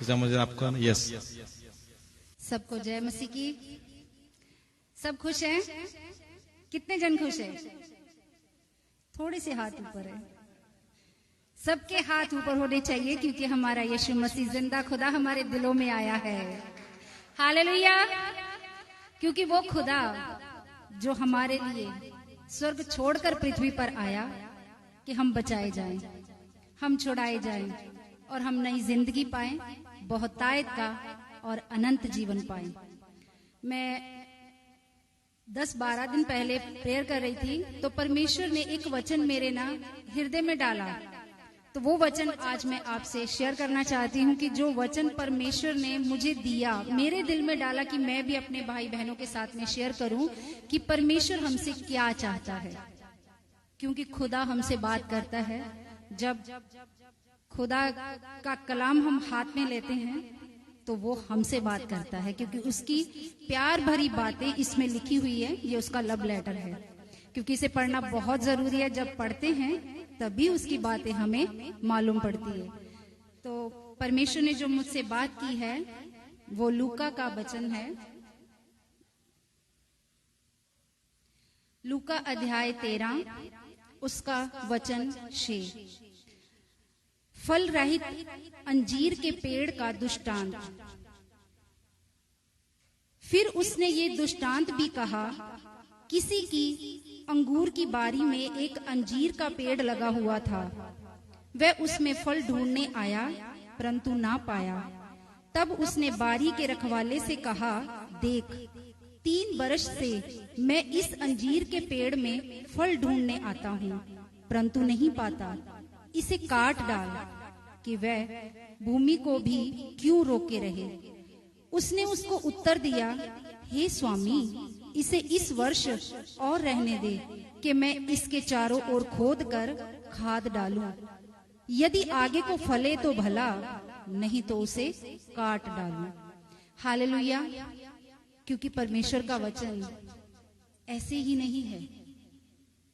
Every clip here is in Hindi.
मुझे आपका यस। सबको जय मसीह की। सब खुश हैं? कितने जन खुश हैं? थोड़े से हाथ ऊपर है। सबके हाथ ऊपर होने चाहिए क्योंकि हमारा यीशु मसीह जिंदा खुदा हमारे दिलों में आया है। हालेलुया। क्योंकि वो खुदा जो हमारे लिए स्वर्ग छोड़कर पृथ्वी पर आया कि हम बचाए जाएं, हम छुड़ाए जाएं और हम नई जिंदगी पाएं, बहुतायत का और अनंत जीवन पाएं। मैं 10-12 दिन पहले प्रेयर कर रही थी तो परमेश्वर ने एक वचन मेरे ना हृदय में डाला। तो वो वचन आज मैं आपसे शेयर करना चाहती हूँ कि जो वचन परमेश्वर ने मुझे दिया, मेरे दिल में डाला कि मैं भी अपने भाई बहनों के साथ में शेयर करूं कि परमेश्वर हमसे क्या चाहता है। क्योंकि खुदा हमसे बात करता है। जब खुदा का कलाम हम हाथ में लेते हैं तो वो हमसे बात करता है, क्योंकि उसकी प्यार भरी बातें इसमें लिखी हुई है। ये उसका लव लेटर है, क्योंकि इसे पढ़ना बहुत जरूरी है। जब पढ़ते हैं तभी उसकी बातें हमें मालूम पड़ती है। तो परमेश्वर ने जो मुझसे बात की है वो लूका का वचन है। लूका अध्याय 13 उसका वचन 6। फल रहित अंजीर के पेड़ का दृष्टांत। फिर उसने ये दृष्टांत भी कहा, किसी की अंगूर की बारी में एक अंजीर का पेड़ लगा हुआ था। वह उसमें फल ढूंढने आया परंतु ना पाया। तब उसने बारी के रखवाले से कहा, देख, 3 बरस से मैं इस अंजीर के पेड़ में फल ढूंढने आता हूँ परंतु नहीं पाता। इसे काट डाल कि वह भूमि को भी क्यों रोके रहे। उसने उसको उत्तर दिया, हे स्वामी, इसे इस वर्ष और रहने दे कि मैं इसके चारों ओर खोद कर खाद डालूं। यदि आगे को फले तो भला, नहीं तो उसे काट डालूं। हालेलुया। क्योंकि परमेश्वर का वचन ऐसे ही नहीं है,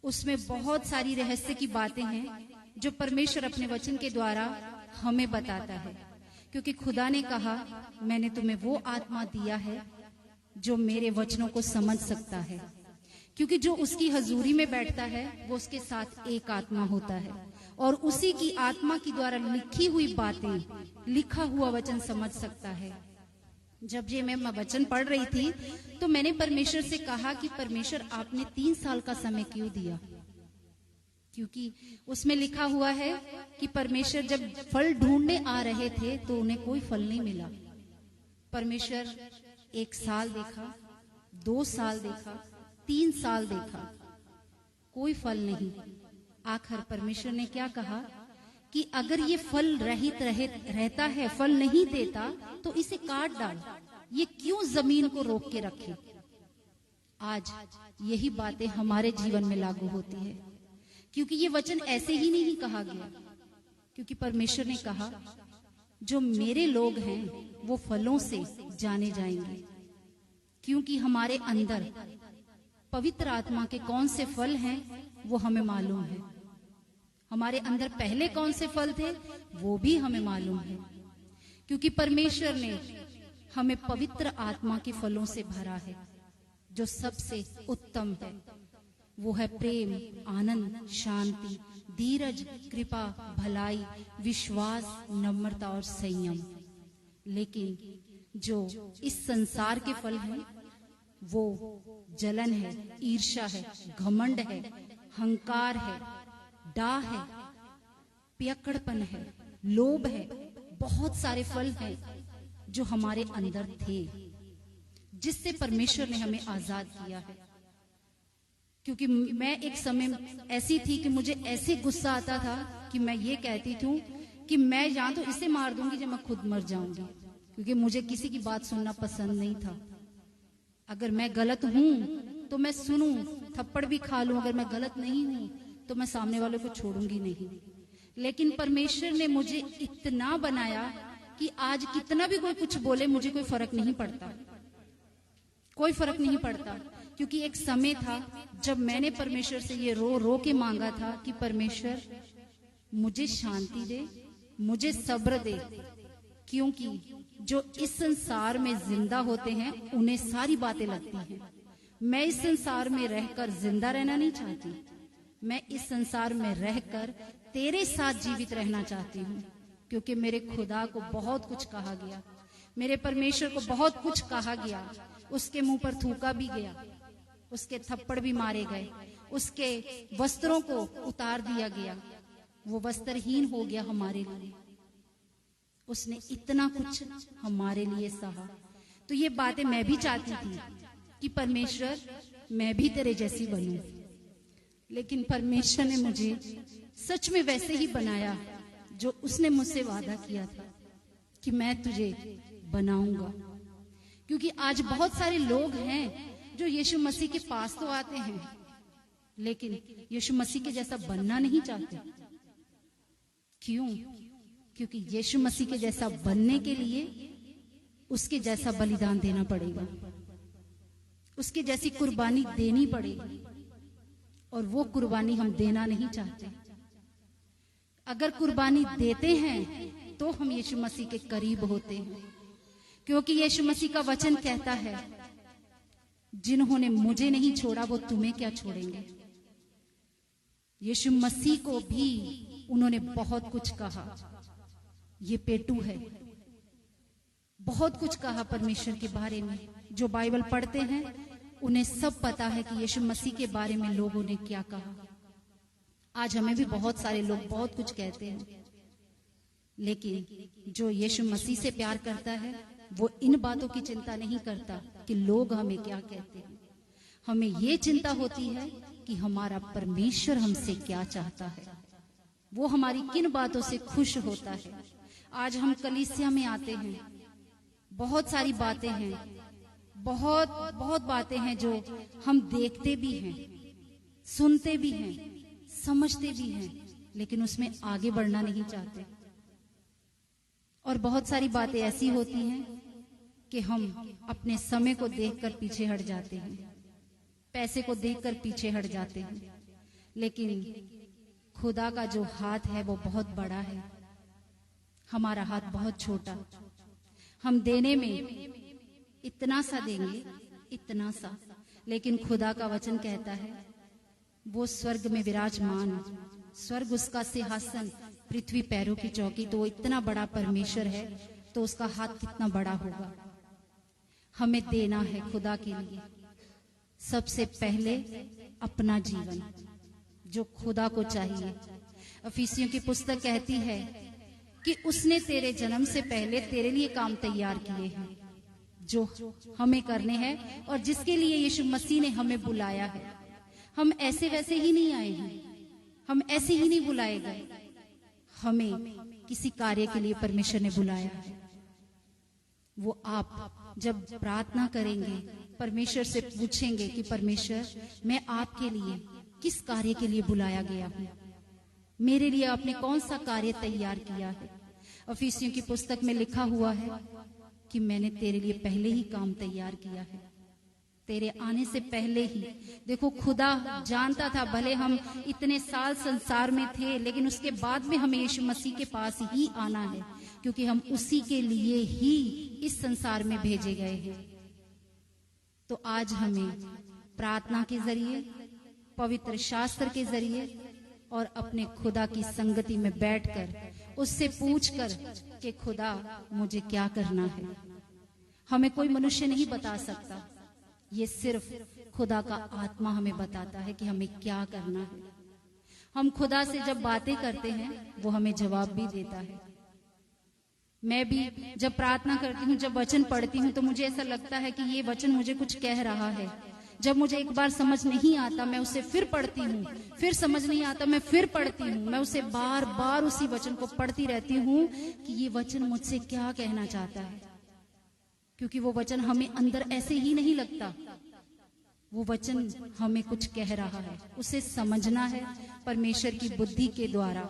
उसमें बहुत सारी रहस्य की बातें हैं जो परमेश्वर अपने वचन के द्वारा हमें बताता है। क्योंकि खुदा ने कहा, मैंने तुम्हें वो आत्मा दिया है जो मेरे वचनों को समझ सकता है। क्योंकि जो उसकी हजूरी में बैठता है वो उसके साथ एक आत्मा होता है और उसी की आत्मा की द्वारा लिखी हुई बातें, लिखा हुआ वचन समझ सकता है। जब ये मैं वचन पढ़ रही थी तो मैंने परमेश्वर से कहा कि परमेश्वर, आपने 3 साल का समय क्यों दिया? क्योंकि उसमें लिखा हुआ है कि परमेश्वर जब फल ढूंढने आ रहे थे तो उन्हें कोई फल नहीं मिला। परमेश्वर 1 साल देखा, 2 साल देखा, 3 साल देखा, कोई फल नहीं। आखिर परमेश्वर ने क्या कहा कि अगर ये फल रहित रहता है, फल नहीं देता, तो इसे काट डाल। ये क्यों जमीन को रोक के रखे? आज यही बातें हमारे जीवन में लागू होती है, क्योंकि ये वचन ऐसे ही नहीं कहा गया। क्योंकि परमेश्वर ने कहा, जो मेरे लोग हैं वो फलों से जाने जाएंगे। क्योंकि हमारे अंदर पवित्र आत्मा के कौन से फल हैं वो हमें मालूम है। हमारे अंदर पहले कौन से फल थे वो भी हमें मालूम है। क्योंकि परमेश्वर ने हमें पवित्र आत्मा के फलों से भरा है, जो सबसे उत्तम है। वो है प्रेम, आनंद, शांति, धीरज, कृपा, भलाई, विश्वास, नम्रता और संयम। लेकिन जो इस संसार के फल हैं वो जलन है, ईर्ष्या है, घमंड है, हंकार है, डाह है, पियक्कड़पन है, लोभ है। बहुत सारे फल हैं जो हमारे अंदर थे, जिससे परमेश्वर ने हमें आजाद किया है। क्योंकि मैं एक समय ऐसी थी कि मुझे ऐसे गुस्सा आता था कि मैं ये कहती थी कि मैं या तो इसे मार दूंगी या मैं खुद मर जाऊंगी। क्योंकि मुझे किसी की बात सुनना पसंद नहीं था। अगर मैं गलत हूं तो मैं सुनूं, थप्पड़ भी खा लूं। अगर मैं गलत नहीं हूं तो मैं सामने वाले को छोड़ूंगी नहीं। लेकिन परमेश्वर ने मुझे इतना बनाया कि आज कितना भी कोई कुछ बोले मुझे कोई फर्क नहीं पड़ता, कोई फर्क नहीं पड़ता। क्योंकि एक समय था जब मैंने परमेश्वर से ये रो रो के मांगा था कि परमेश्वर मुझे शांति दे, मुझे सब्र दे, क्योंकि जो इस संसार में जिंदा होते हैं उन्हें सारी बातें लगती हैं। मैं इस संसार में रहकर जिंदा रहना नहीं चाहती, मैं इस संसार में रहकर तेरे साथ जीवित रहना चाहती हूँ। क्योंकि मेरे खुदा को बहुत कुछ कहा गया, मेरे परमेश्वर को बहुत कुछ कहा गया, उसके मुंह पर थूका भी गया, उसके थप्पड़ भी मारे गए, उसके वस्त्रों को उतार दिया गया, वो वस्त्रहीन हो गया हमारे लिए। उसने इतना कुछ हमारे लिए सहा। तो ये बातें मैं भी चाहती थी कि परमेश्वर मैं भी तेरे जैसी बनूं, लेकिन परमेश्वर ने मुझे सच में वैसे ही बनाया जो उसने मुझसे वादा किया था कि मैं तुझे बनाऊंगा। क्योंकि आज बहुत सारे लोग हैं जो यीशु मसीह के पास तो आते हैं, लेकिन यीशु मसीह के जैसा बनना नहीं चाहते। क्यों? क्योंकि यीशु मसीह के जैसा बनने के लिए उसके जैसा बलिदान देना पड़ेगा, उसके जैसी कुर्बानी देनी पड़ेगी, और वो कुर्बानी हम देना नहीं चाहते। अगर कुर्बानी देते हैं तो हम यीशु मसीह के करीब होते हैं, क्योंकि यीशु मसीह का वचन कहता है, जिन्होंने मुझे नहीं छोड़ा वो तुम्हें क्या छोड़ेंगे। यीशु मसीह को भी उन्होंने बहुत कुछ कहा। ये पेटू है, बहुत कुछ कहा परमेश्वर के बारे में। जो बाइबल पढ़ते हैं उन्हें सब पता है कि यीशु मसीह के बारे में लोगों ने क्या कहा। आज हमें भी बहुत सारे लोग बहुत कुछ कहते हैं, लेकिन जो यीशु मसीह से प्यार करता है वो इन बातों की चिंता नहीं करता कि लोग हमें क्या कहते हैं। हमें ये चिंता होती है कि हमारा परमेश्वर हमसे क्या चाहता है, वो हमारी किन बातों से खुश होता है। आज हम कलीसिया में आते हैं, बहुत सारी बातें हैं, बहुत बहुत बातें हैं जो हम देखते भी हैं, सुनते भी हैं, समझते भी हैं, लेकिन उसमें आगे बढ़ना नहीं चाहते। और बहुत सारी बातें ऐसी होती हैं कि हम अपने समय को देखकर पीछे हट जाते हैं, पैसे को देखकर पीछे हट जाते हैं, लेकिन खुदा का जो हाथ है वो बहुत बड़ा है, हमारा हाथ बहुत छोटा। हम देने में इतना सा देंगे, इतना सा, लेकिन खुदा का वचन कहता है वो स्वर्ग में विराजमान, स्वर्ग उसका सिंहासन, पृथ्वी पैरों की चौकी। तो वो इतना बड़ा परमेश्वर है, तो उसका हाथ कितना बड़ा होगा। हमें देना है खुदा के लिए सबसे पहले अपना जीवन, जो खुदा को चाहिए। अफीसियों की पुस्तक कहती है कि उसने तेरे जन्म से पहले तेरे लिए काम तैयार किए हैं, जो हमें करने हैं और जिसके लिए यीशु मसीह ने हमें बुलाया है। हम ऐसे वैसे ही नहीं आए हैं, हम ऐसे ही नहीं बुलाए गए, हमें किसी कार्य के लिए परमेश्वर ने बुलाया है। वो आप जब प्रार्थना करेंगे, परमेश्वर से पूछेंगे कि परमेश्वर मैं आपके लिए किस कार्य के लिए बुलाया गया हूँ, मेरे लिए आपने कौन सा कार्य तैयार किया है। अफीसियों की पुस्तक में लिखा हुआ है कि मैंने तेरे लिए पहले ही काम तैयार किया है, तेरे आने से पहले ही। देखो, खुदा जानता था, भले हम इतने साल संसार में थे, लेकिन उसके बाद में हमें यीशु मसीह के पास ही आना है, क्योंकि हम उसी के लिए ही इस संसार में भेजे गए हैं। तो आज हमें प्रार्थना के जरिए, पवित्र शास्त्र के जरिए और अपने खुदा की संगति में बैठकर उससे पूछकर कि खुदा मुझे क्या करना है। हमें कोई मनुष्य नहीं बता सकता, ये सिर्फ खुदा का आत्मा हमें बताता है कि हमें क्या करना है। हम खुदा से जब बातें करते हैं वो हमें जवाब भी देता है। मैं भी जब प्रार्थना करती हूँ, जब वचन पढ़ती हूँ, तो मुझे ऐसा लगता है कि ये वचन मुझे कुछ कह रहा है। जब मुझे एक बार समझ नहीं आता, मैं उसे फिर पढ़ती हूँ, फिर समझ नहीं आता, मैं फिर पढ़ती हूँ, मैं उसे बार बार उसी वचन को पढ़ती रहती हूँ कि ये वचन मुझसे क्या कहना चाहता है। क्योंकि वो वचन हमें अंदर ऐसे ही नहीं लगता, वो वचन हमें कुछ कह रहा है। उसे समझना है परमेश्वर की बुद्धि के द्वारा,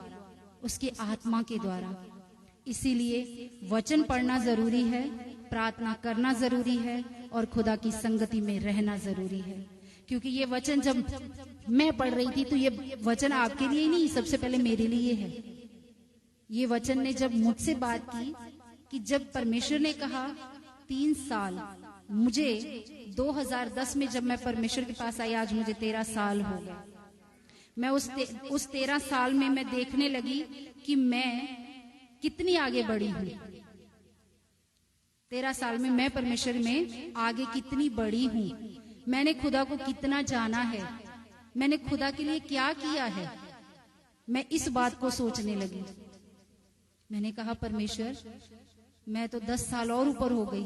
उसके आत्मा के द्वारा। इसीलिए वचन पढ़ना जरूरी है, प्रार्थना करना जरूरी है और खुदा की संगति में रहना जरूरी है। क्योंकि ये वचन जब मैं पढ़ रही थी तो ये वचन आपके लिए नहीं, सबसे पहले मेरे लिए है। ये वचन ने जब मुझसे बात की कि जब परमेश्वर ने कहा 3 साल, मुझे 2010 में जब मैं परमेश्वर के पास आई, आज मुझे 13 साल हो गए। मैं उस 13 साल में मैं देखने लगी कि मैं कितनी आगे बढ़ी हूं। 13 साल में मैं परमेश्वर में आगे कितनी बढ़ी हूं। मैंने खुदा को कितना जाना है, मैंने खुदा के लिए क्या किया है, मैं इस बात को सोचने लगी। मैंने कहा परमेश्वर, मैं तो 10 साल और ऊपर हो गई,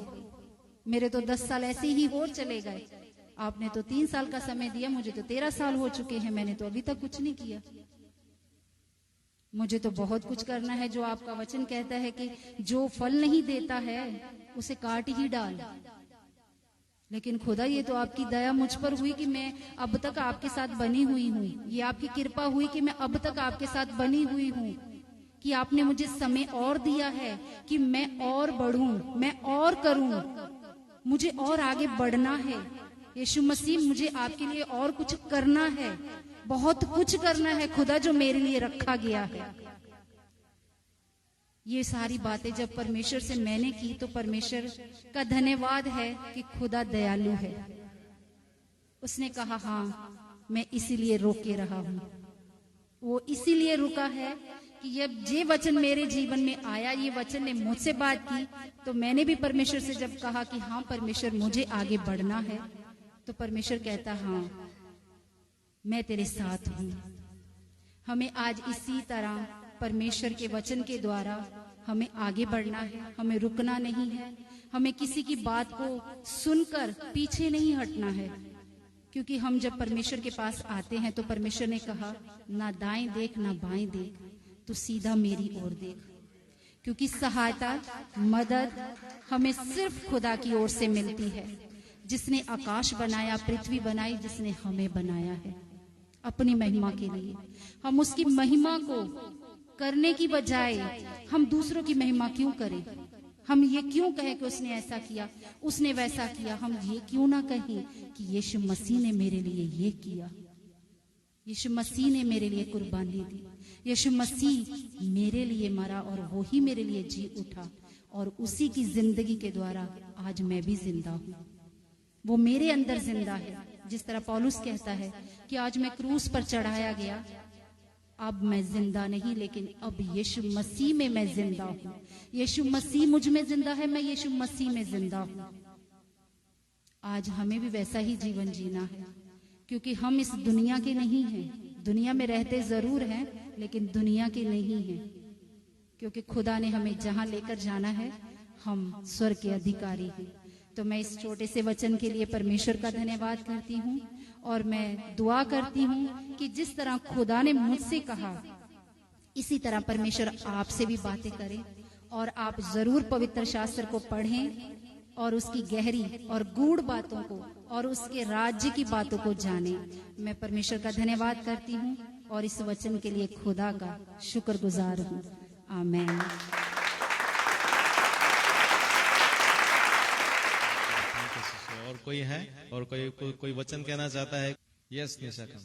मेरे तो 10 साल ऐसे ही और चले गए। आपने तो 3 साल का समय दिया, मुझे तो 13 साल हो चुके हैं, मैंने तो अभी तक कुछ नहीं किया। मुझे तो बहुत कुछ करना है। जो आपका वचन कहता है कि जो फल नहीं देता है उसे काट ही डाल। लेकिन खुदा, ये तो आपकी दया मुझ पर हुई कि मैं अब तक आपके साथ बनी हुई हूँ। ये आपकी कृपा हुई कि मैं अब तक आपके साथ बनी हुई हूँ, कि आपने मुझे समय और दिया है कि मैं और बढ़ूं, मैं और करूं, मुझे और आगे बढ़ना है। यीशु मसीह, मुझे आपके लिए और कुछ करना है, बहुत कुछ करना है खुदा, जो मेरे लिए रखा गया है। ये सारी बातें जब परमेश्वर से मैंने की तो परमेश्वर का धन्यवाद है कि खुदा दयालु है। उसने कहा हाँ, मैं इसीलिए रोके रहा हूं। वो इसीलिए रुका है कि ये वचन मेरे जीवन में आया, ये वचन ने मुझसे बात की, तो मैंने भी परमेश्वर से जब कहा कि हाँ परमेश्वर, मुझे आगे बढ़ना है, तो परमेश्वर कहता हाँ, मैं तेरे साथ हूं। हमें आज इसी तरह परमेश्वर के वचन के द्वारा हमें आगे बढ़ना है, हमें रुकना नहीं है, हमें किसी की बात को सुनकर पीछे नहीं हटना है। क्योंकि हम जब परमेश्वर के पास आते हैं तो परमेश्वर ने कहा, ना दाएं देख ना बाएं देख, तो सीधा मेरी ओर देख। क्योंकि सहायता, मदद हमें सिर्फ खुदा की ओर से मिलती है, जिसने आकाश बनाया, पृथ्वी बनाई, जिसने हमें बनाया है अपनी महिमा के लिए। हम उसकी महिमा को करने की बजाय हम दूसरों की महिमा क्यों करें? हम ये क्यों कहें कि उसने ऐसा किया, उसने वैसा किया? हम ये क्यों ना कहें कि यीशु मसीह ने मेरे लिए ये किया, यीशु मसीह ने मेरे लिए कुर्बानी दी, यीशु मसीह मेरे लिए मरा और वो ही मेरे लिए जी उठा, और उसी की जिंदगी के द्वारा आज मैं भी जिंदा हूँ। वो मेरे अंदर जिंदा है। जिस तरह पौलुस कहता है कि आज मैं क्रूस पर चढ़ाया गया, अब मैं जिंदा नहीं, लेकिन अब यीशु मसीह में मैं जिंदा हूँ। यीशु मसीह मुझ में जिंदा है, मैं यीशु मसीह में जिंदा हूँ। आज हमें भी वैसा ही जीवन जीना है, क्योंकि हम इस दुनिया के नहीं हैं। दुनिया में रहते जरूर हैं, लेकिन दुनिया के नहीं हैं, क्योंकि खुदा ने हमें जहां लेकर जाना है, हम स्वर्ग के अधिकारी हैं। तो मैं इस छोटे से वचन के लिए परमेश्वर का धन्यवाद करती हूँ, और मैं दुआ करती हूँ कि जिस तरह खुदा ने मुझसे कहा, इसी तरह परमेश्वर आपसे भी बातें करे, और आप जरूर पवित्र शास्त्र को पढ़ें और उसकी गहरी और गूढ़ बातों को और उसके राज्य की बातों को जानें। मैं परमेश्वर का धन्यवाद करती हूँ और इस वचन के लिए खुदा का शुक्रगुजार हूँ। आमीन। और कोई है, और कोई वचन कहना चाहता है? यस निशा का।